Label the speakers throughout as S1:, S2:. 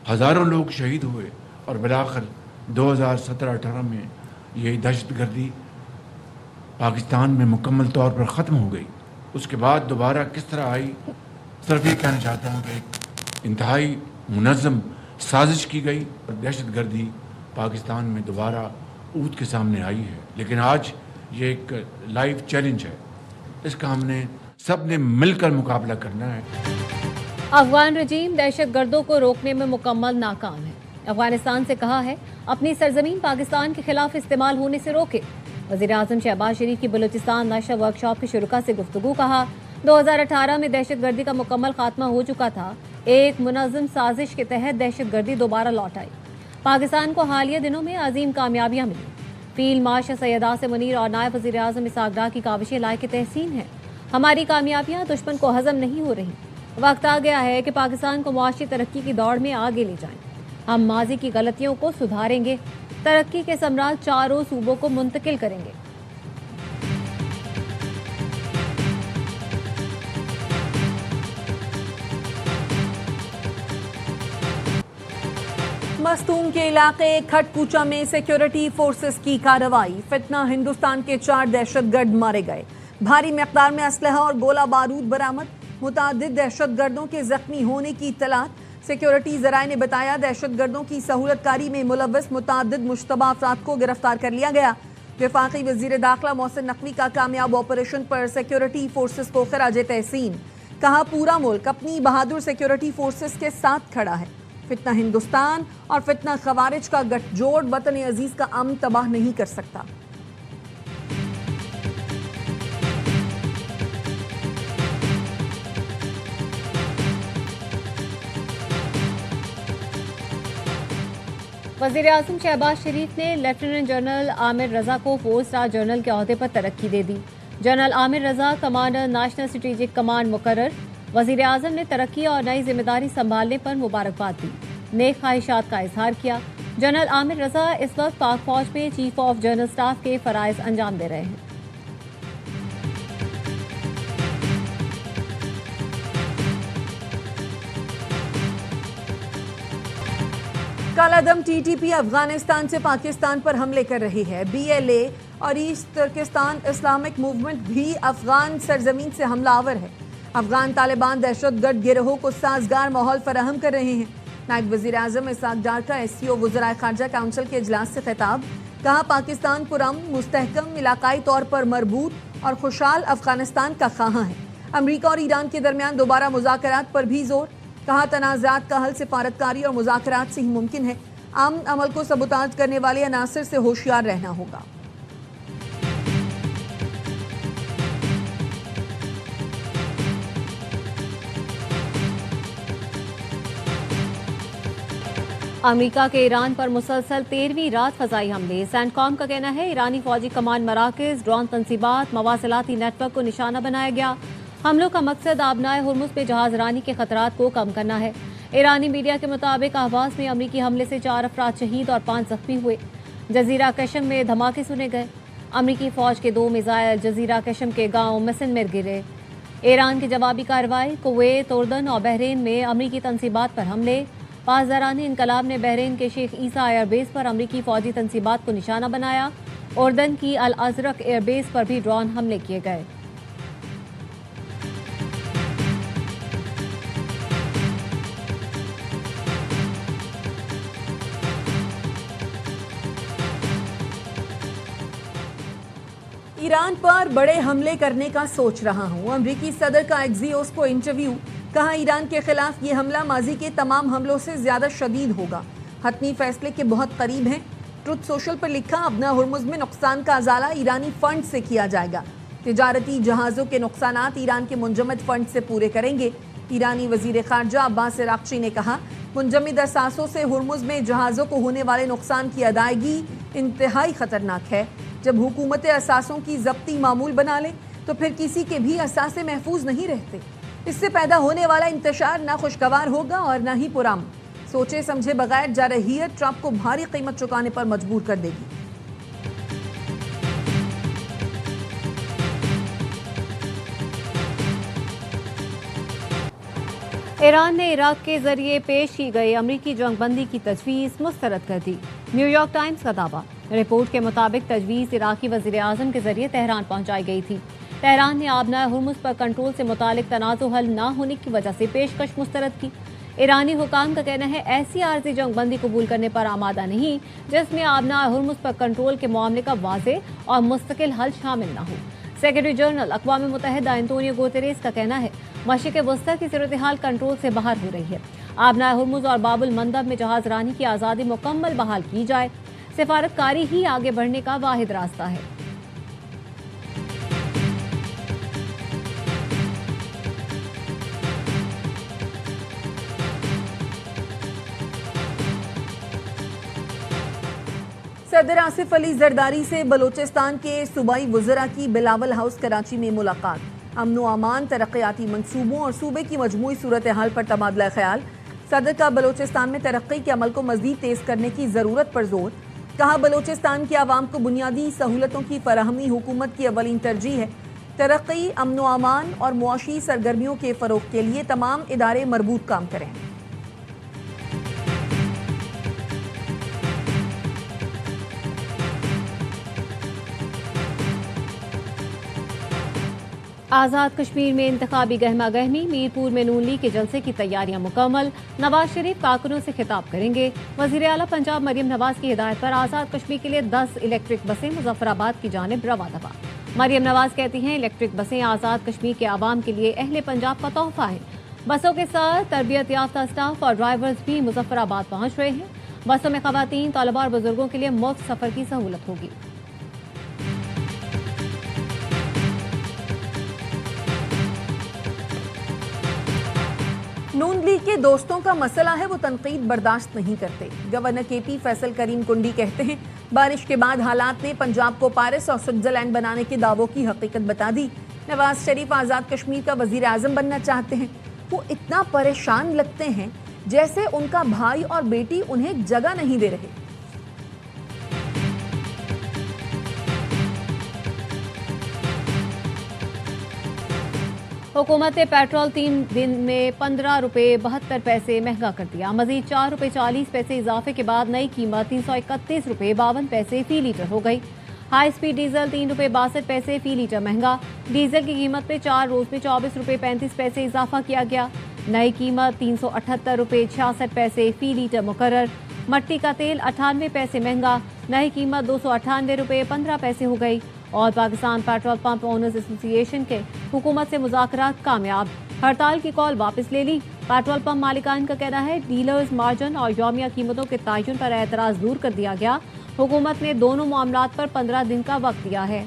S1: हज़ारों लोग शहीद हुए और बिलाखिर 2017-18 में ये दहशत गर्दी पाकिस्तान में मुकम्मल तौर पर ख़त्म हो गई। उसके बाद दोबारा किस तरह आई, सिर्फ ये कहना चाहता हूँ कि इंतहाई मुनज़्ज़म साजिश की गई और दहशत गर्दी पाकिस्तान में दोबारा ऊद के सामने आई है। लेकिन आज ये एक लाइव चैलेंज है, इसका हमने सब ने मिलकर मुकाबला करना है।
S2: अफगान रजीम दहशत गर्दों को रोकने में मुकम्मल नाकाम है। अफगानिस्तान से कहा है अपनी सरजमीन पाकिस्तान के खिलाफ इस्तेमाल होने से रोके। वज़ीर-ए-आज़म शहबाज शरीफ की बलूचिस्तान नशर वर्कशॉप की शुरुका से गुफ्तगू। कहा 2018 में दहशत गर्दी का मुकम्मल खात्मा हो चुका था। एक मुनज़्ज़म साजिश के तहत दहशत गर्दी दोबारा लौट आई। पाकिस्तान को हालिया दिनों में अजीम कामयाबियां मिली। फील्ड मार्शल सैयद आसिम मुनीर और नायब वज़ीर-ए-आज़म इसहाक़ डार की काविशें लायक तहसीन हैं। हमारी कामयाबियां दुश्मन को हजम नहीं हो रही। वक्त आ गया है कि पाकिस्तान को मुआशी तरक्की की दौड़ में आगे ले जाएं। हम माजी की गलतियों को सुधारेंगे, तरक्की के सम्राट चारों सूबों को मुंतकिल करेंगे।
S3: मस्तूम के इलाके खटकूचा में सिक्योरिटी फोर्सेस की कार्रवाई। फितना, हिंदुस्तान के 4 दहशतगर्द मारे गए। भारी मिकदार में असलहा और गोला बारूद बरामद। मुतादिद दहशतगर्दों के जख्मी होने की इत्तलात। सिक्योरिटी जराए ने बताया दहशतगर्दों की सहूलतकारी में मुलव्वस मुतादिद मुश्तबा अफराद को गिरफ्तार कर लिया गया। वफाकी वजीर दाखिला मोहसिन नकवी का कामयाब ऑपरेशन पर सिक्योरिटी फोर्सेस को खराज तहसीन। कहा पूरा मुल्क अपनी बहादुर सिक्योरिटी फोर्सेस के साथ खड़ा है। फितना हिंदुस्तान और फितना खवारिज का गठजोड़ वतन अजीज का अमन तबाह नहीं कर सकता।
S2: वज़ीर-ए-आज़म शहबाज शरीफ ने लेफ्टिनेंट जनरल आमिर रजा को 4 स्टार जनरल के ओहदे पर तरक्की दे दी। जनरल आमिर रजा कमांडर नेशनल स्ट्रेटेजिक कमांड मुकर्रर। वज़ीर-ए-आज़म ने तरक्की और नई जिम्मेदारी संभालने पर मुबारकबाद दी, नेक ख्वाहिशात का इजहार किया। जनरल आमिर रजा इस वक्त पाक फौज में चीफ ऑफ जनरल स्टाफ के फराइज अंजाम दे रहे हैं।
S3: कालादम टीटीपी अफगानिस्तान से पाकिस्तान पर हमले कर रही है। बीएलए और ईस्ट तुर्किस्तान इस्लामिक मूवमेंट भी अफगान सरजमीन से हमलावर है। अफगान तालिबान दहशतगर्द गिरोहों को साजगार माहौल फराहम कर रहे हैं। नायब वज़ीर-ए-आज़म इसहाक़ डार का एससीओ वज़राए ख़ारजा काउंसिल के इजलास से खिताब। कहा पाकिस्तान पुरअमन, मुस्तहकम, इलाकाई तौर पर मरबूत और खुशहाल अफगानिस्तान का ख़्वाहां है। अमरीका और ईरान के दरमियान दोबारा मुज़ाकरात पर भी जोर। कहा तनाज़ात का हल सिफारतकारी और मुज़ाकरात से ही मुमकिन है। अमन अमल को सबूताज करने वाले अनासर से होशियार रहना होगा।
S2: अमेरिका के ईरान पर मुसलसल 13वीं रात फ़ज़ाई हमले। सैंडकॉम का कहना है ईरानी फौजी कमांड मराकज़, ड्रोन तंसीबात, मवासिलाती नेटवर्क को निशाना बनाया गया। हमलों का मकसद आबनाए हुर्मुज़ पे जहाज़ रानी के खतरात को कम करना है। ईरानी मीडिया के मुताबिक अहवाज़ में अमरीकी हमले से 4 अफराद शहीद और 5 जख्मी हुए। जजीरा कशम में धमाके सुने गए। अमरीकी फ़ौज के 2 मिसाइल जजीरा कशम के गांव मिसन में गिरे। ईरान की जवाबी कार्रवाई। कुवैत, उर्दन और बहरीन में अमरीकी तंसीबात पर हमले। पासदारान इनकलाब ने बहरीन के शेख ईसा एयरबेस पर अमरीकी फ़ौजी तंसीबात को निशाना बनाया। उर्दन की अल अज़रक एयरबेस पर भी ड्रोन हमले किए गए।
S3: ईरान पर बड़े हमले करने का सोच रहा हूं। अमरीकी सदर का एक्सियोस को इंटरव्यू। कहा ईरान के खिलाफ ये हमला माजी के तमाम हमलों से ज्यादा शदीद होगा। हतमी फैसले के बहुत करीब हैं। ट्रुथ सोशल पर लिखा अपना हुर्मुज़ में नुकसान का अजाला ईरानी फंड से किया जाएगा। तिजारती जहाज़ों के नुकसानात ईरान के मुंजमद फंड से पूरे करेंगे। ईरानी वजीर खारजा अब्बास अराक्ची ने कहा मुंजमद असासों से हुर्मुज़ में जहाज़ों को होने वाले नुकसान की अदायगी इंतहाई खतरनाक है। जब हुकूमतें असासों की जब्ती मामूल बना ले तो फिर किसी के भी असासे महफूज नहीं रहते। इससे पैदा होने वाला इंतशार ना खुशगवार होगा और ना ही पुरअमन। सोचे समझे बगैर जारहियत ट्रंप को भारी कीमत चुकाने पर मजबूर कर देगी।
S2: ईरान ने इराक के जरिए पेश की गई अमरीकी जंगबंदी की तजवीज़ मुस्तरद कर दी। न्यूयॉर्क टाइम्स का दावा। रिपोर्ट के मुताबिक तजवीज़ इराकी वज़ीर आज़म के जरिए तेहरान पहुंचाई गई थी। तेहरान ने आबना हुर्मुज़ पर कंट्रोल से मुतालिक तनाज़ु हल न होने की वजह से पेशकश मुस्तरद की। ईरानी हुकाम का कहना है ऐसी आर्जी जंगबंदी कबूल करने पर आमादा नहीं जिसमें आबना हुर्मुज़ पर कंट्रोल के मामले का वाज़े और मुस्तकिल हल शामिल न हो। सेक्रेटरी जनरल अक़वाम मुत्तहिदा एंटोनियो गुतेरेस का कहना है मशरिक़ वस्ता की सूरत हाल कंट्रोल से बाहर हो रही है। आबना हुर्मुज़ और बाबुल मंदब में जहाज रानी की आज़ादी मुकम्मल बहाल की जाए। सिफारतकारी ही आगे बढ़ने का वाहिद रास्ता है।
S3: सदर आसिफ अली जरदारी से बलोचिस्तान के सूबाई वज़रा की बिलावल हाउस कराची में मुलाकात। अमन व अमान, तरक्याती मंसूबों और सूबे की मजमूई सूरत हाल पर तबादला ख्याल। सदर का बलोचिस्तान में तरक्की के अमल को मज़ीद तेज़ करने की ज़रूरत पर जोर। कहा बलोचिस्तान की आवाम को बुनियादी सहूलतों की फराहमी हुकूमत की अवलीन तरजीह है। तरक्की, अमन व अमान और मुआशी सरगर्मियों के फ़रोग़ के लिए तमाम इदारे मरबूत काम करें।
S2: आज़ाद कश्मीर में इंतखाबी गहमा गहमी। मीरपुर में नून लीग के जलसे की तैयारियां मुकम्मल। नवाज शरीफ कारकुनों से खिताब करेंगे। वज़ीर आला पंजाब मरियम नवाज की हिदायत पर आज़ाद कश्मीर के लिए 10 इलेक्ट्रिक बसें मुजफ्फराबाद की जानिब रवा दफा। मरियम नवाज कहती हैं इलेक्ट्रिक बसें आज़ाद कश्मीर के आवाम के लिए अहले पंजाब का तोहफा है। बसों के साथ तरबियत याफ्ता स्टाफ और ड्राइवर्स भी मुजफ्फराबाद पहुँच रहे हैं। बसों में ख़वातीन, तलबा और बुजुर्गों के लिए मुफ्त सफ़र की सहूलत होगी।
S3: नून लीग के दोस्तों का मसला है वो तनकीद बर्दाश्त नहीं करते। गवर्नर केपी फैसल करीम कुंडी कहते हैं बारिश के बाद हालात ने पंजाब को पेरिस और स्विट्जरलैंड बनाने के दावों की हकीकत बता दी। नवाज शरीफ आज़ाद कश्मीर का वजीर आज़म बनना चाहते हैं। वो इतना परेशान लगते हैं जैसे उनका भाई और बेटी उन्हें जगह नहीं दे रहे।
S2: हुकूमत ने पेट्रोल 3 दिन में 15 रुपये 72 पैसे महंगा कर दिया। मजीद 4 रुपये 40 पैसे इजाफे के बाद नई कीमत 331 रुपये 52 पैसे फी लीटर हो गई। हाई स्पीड डीजल 3 रुपये 62 पैसे फी लीटर महंगा। डीजल की कीमत में 4 रोज में 24 रुपये 35 पैसे इजाफा किया गया। नई कीमत 378 रुपये 66 पैसे फी लीटर मुकर्रर। मट्टी का तेल 98 पैसे महंगा। नई कीमत 298 रुपये 15 पैसे हो गई। और Pakistan petrol pump owners association के हुकूमत से मुज़ाकरात कामयाब। हड़ताल की कॉल वापस ले ली। पेट्रोल पंप मालिकान का कहना है डीलर्स मार्जिन और यौमिया कीमतों के तयन पर एतराज़ दूर कर दिया गया। हुकूमत ने दोनों मामलात पर 15 दिन का वक्त दिया है।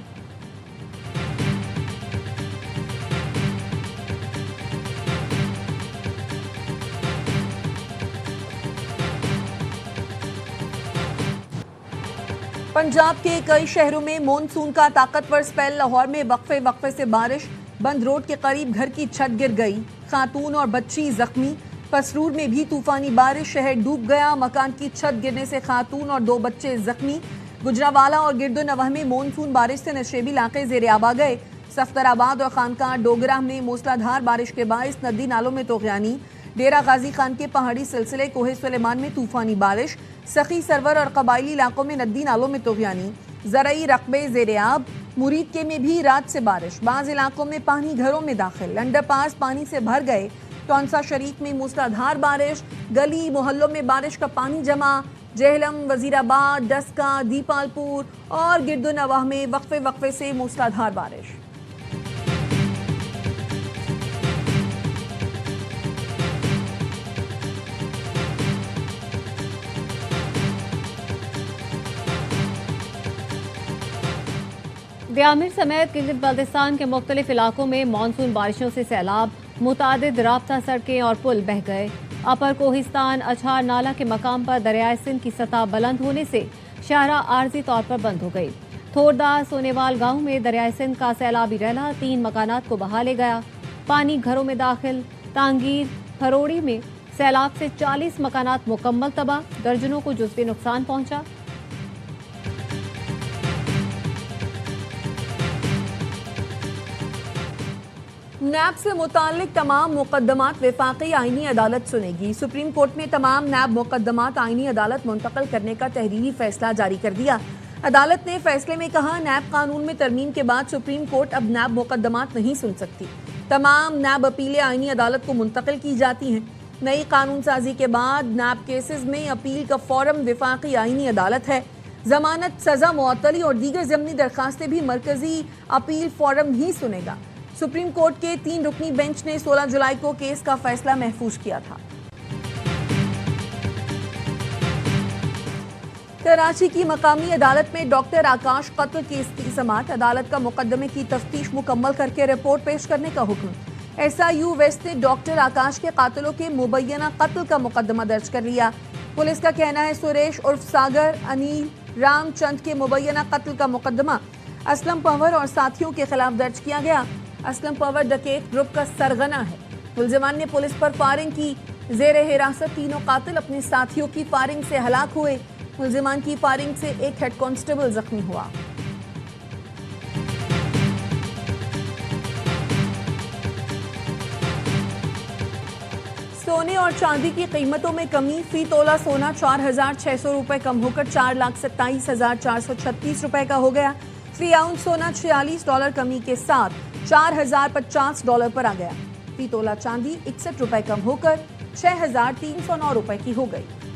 S3: पंजाब के कई शहरों में मॉनसून का ताकतवर स्पेल। लाहौर में वक्फे वक्फे से बारिश। बंद रोड के करीब घर की छत गिर गई। खातून और बच्ची जख्मी। पसरूर में भी तूफानी बारिश, शहर डूब गया। मकान की छत गिरने से खातून और 2 बच्चे जख्मी। गुजरावाला और गिरदोनवाह में मॉनसून बारिश से नशेबी इलाके ज़ेरे आब आ गए। सफ्तराबाद और खानका डोगरा में मूसलाधार बारिश के बायस नदी नालों में तोग़यानी। डेरा गाजी खान के पहाड़ी सिलसिले कोहे सुलेमान में तूफानी बारिश। सखी सरवर और कबायली इलाकों में नदी नालों में तोग़यानी। ज़रई रकबे ज़ेरे आब। मुरीद के में भी रात से बारिश। बाज़ इलाकों में पानी घरों में दाखिल। अंडरपास पानी से भर गए। टौंसा शरीफ में मूसलाधार बारिश। गली मोहल्लों में बारिश का पानी जमा। जेहलम, वजीराबाद, डस्का, दीपालपुर और गिरदोनवाह में वक्फे वक्फे से मूसलाधार बारिश।
S2: दियामिर समेत गिलगित बल्तिस्तान के मुख्तलिफ इलाकों में मानसून बारिशों से सैलाब। मुतादिद राब्ता सड़कें और पुल बह गए। अपर कोहिस्तान अछार नाला के मकाम पर दरियाए सिंध की सतह बुलंद होने से शाहरा आर्जी तौर पर बंद हो गई। थोरदा सोनेवाल गांव में दरियाए सिंध का सैलाबी रैला 3 मकानात को बहा ले गया। पानी घरों में दाखिल। तांगीर फरोड़ी में सैलाब से 40 मकानात मुकम्मल तबाह। दर्जनों को जुज़वी नुकसान पहुंचा।
S3: نیب سے متعلق تمام مقدمات وفاقی آئینی عدالت سنے گی۔ سپریم کورٹ نے تمام نیب مقدمات آئینی عدالت منتقل کرنے کا تحریری فیصلہ جاری کر دیا۔ عدالت نے فیصلے میں کہا، نیب قانون میں ترمیم کے بعد سپریم کورٹ اب نیب مقدمات نہیں سن سکتی۔ تمام نیب اپیلیں آئینی عدالت کو منتقل کی جاتی ہیں۔ نئی قانون سازی کے بعد نیب کیسز میں اپیل کا فورم وفاقی آئینی عدالت ہے۔ ضمانت، سزا معطلی اور دیگر ضمنی درخواستیں بھی مرکزی اپیل فورم ہی سنے گا۔ سپریم کورٹ کے 3 رکنی بینچ نے 16 جولائی کو کیس کا فیصلہ محفوظ کیا تھا۔ کراچی کی مقامی عدالت میں ڈاکٹر آکاش قتل کیس کی سماعت۔ عدالت کا مقدمے کی تفتیش مکمل کر کے رپورٹ پیش کرنے کا حکم۔ SIU ویسٹ نے ڈاکٹر آکاش کے قاتلوں کے مبینہ قتل کا مقدمہ درج کر لیا۔ پولیس کا کہنا ہے سریش عرف ساگر، انیل، رام چند کے مبینہ قتل کا مقدمہ اسلم پنور اور ساتھیوں کے خلاف درج کیا گیا۔ اسلم پنور ڈکیت گروپ کا سرغنہ ہے۔ ملزمان نے پولیس پر فائرنگ کی۔ زیر حراست تینوں قاتل اپنے ساتھیوں کی فائرنگ سے ہلاک ہوئے۔ ملزمان کی فائرنگ سے ایک ہیڈ کانسٹیبل زخمی ہوا۔ سونے اور چاندی کی قیمتوں میں کمی۔ فی تولہ سونا 4,600 روپے کم ہو کر 4,27,436 روپے کا ہو گیا۔ فی اونس سونا $46 کمی کے ساتھ $4,050 پر آ گیا۔ فی تولہ چاندی 61 روپے کم ہو کر 6,309 روپے کی ہو گئی۔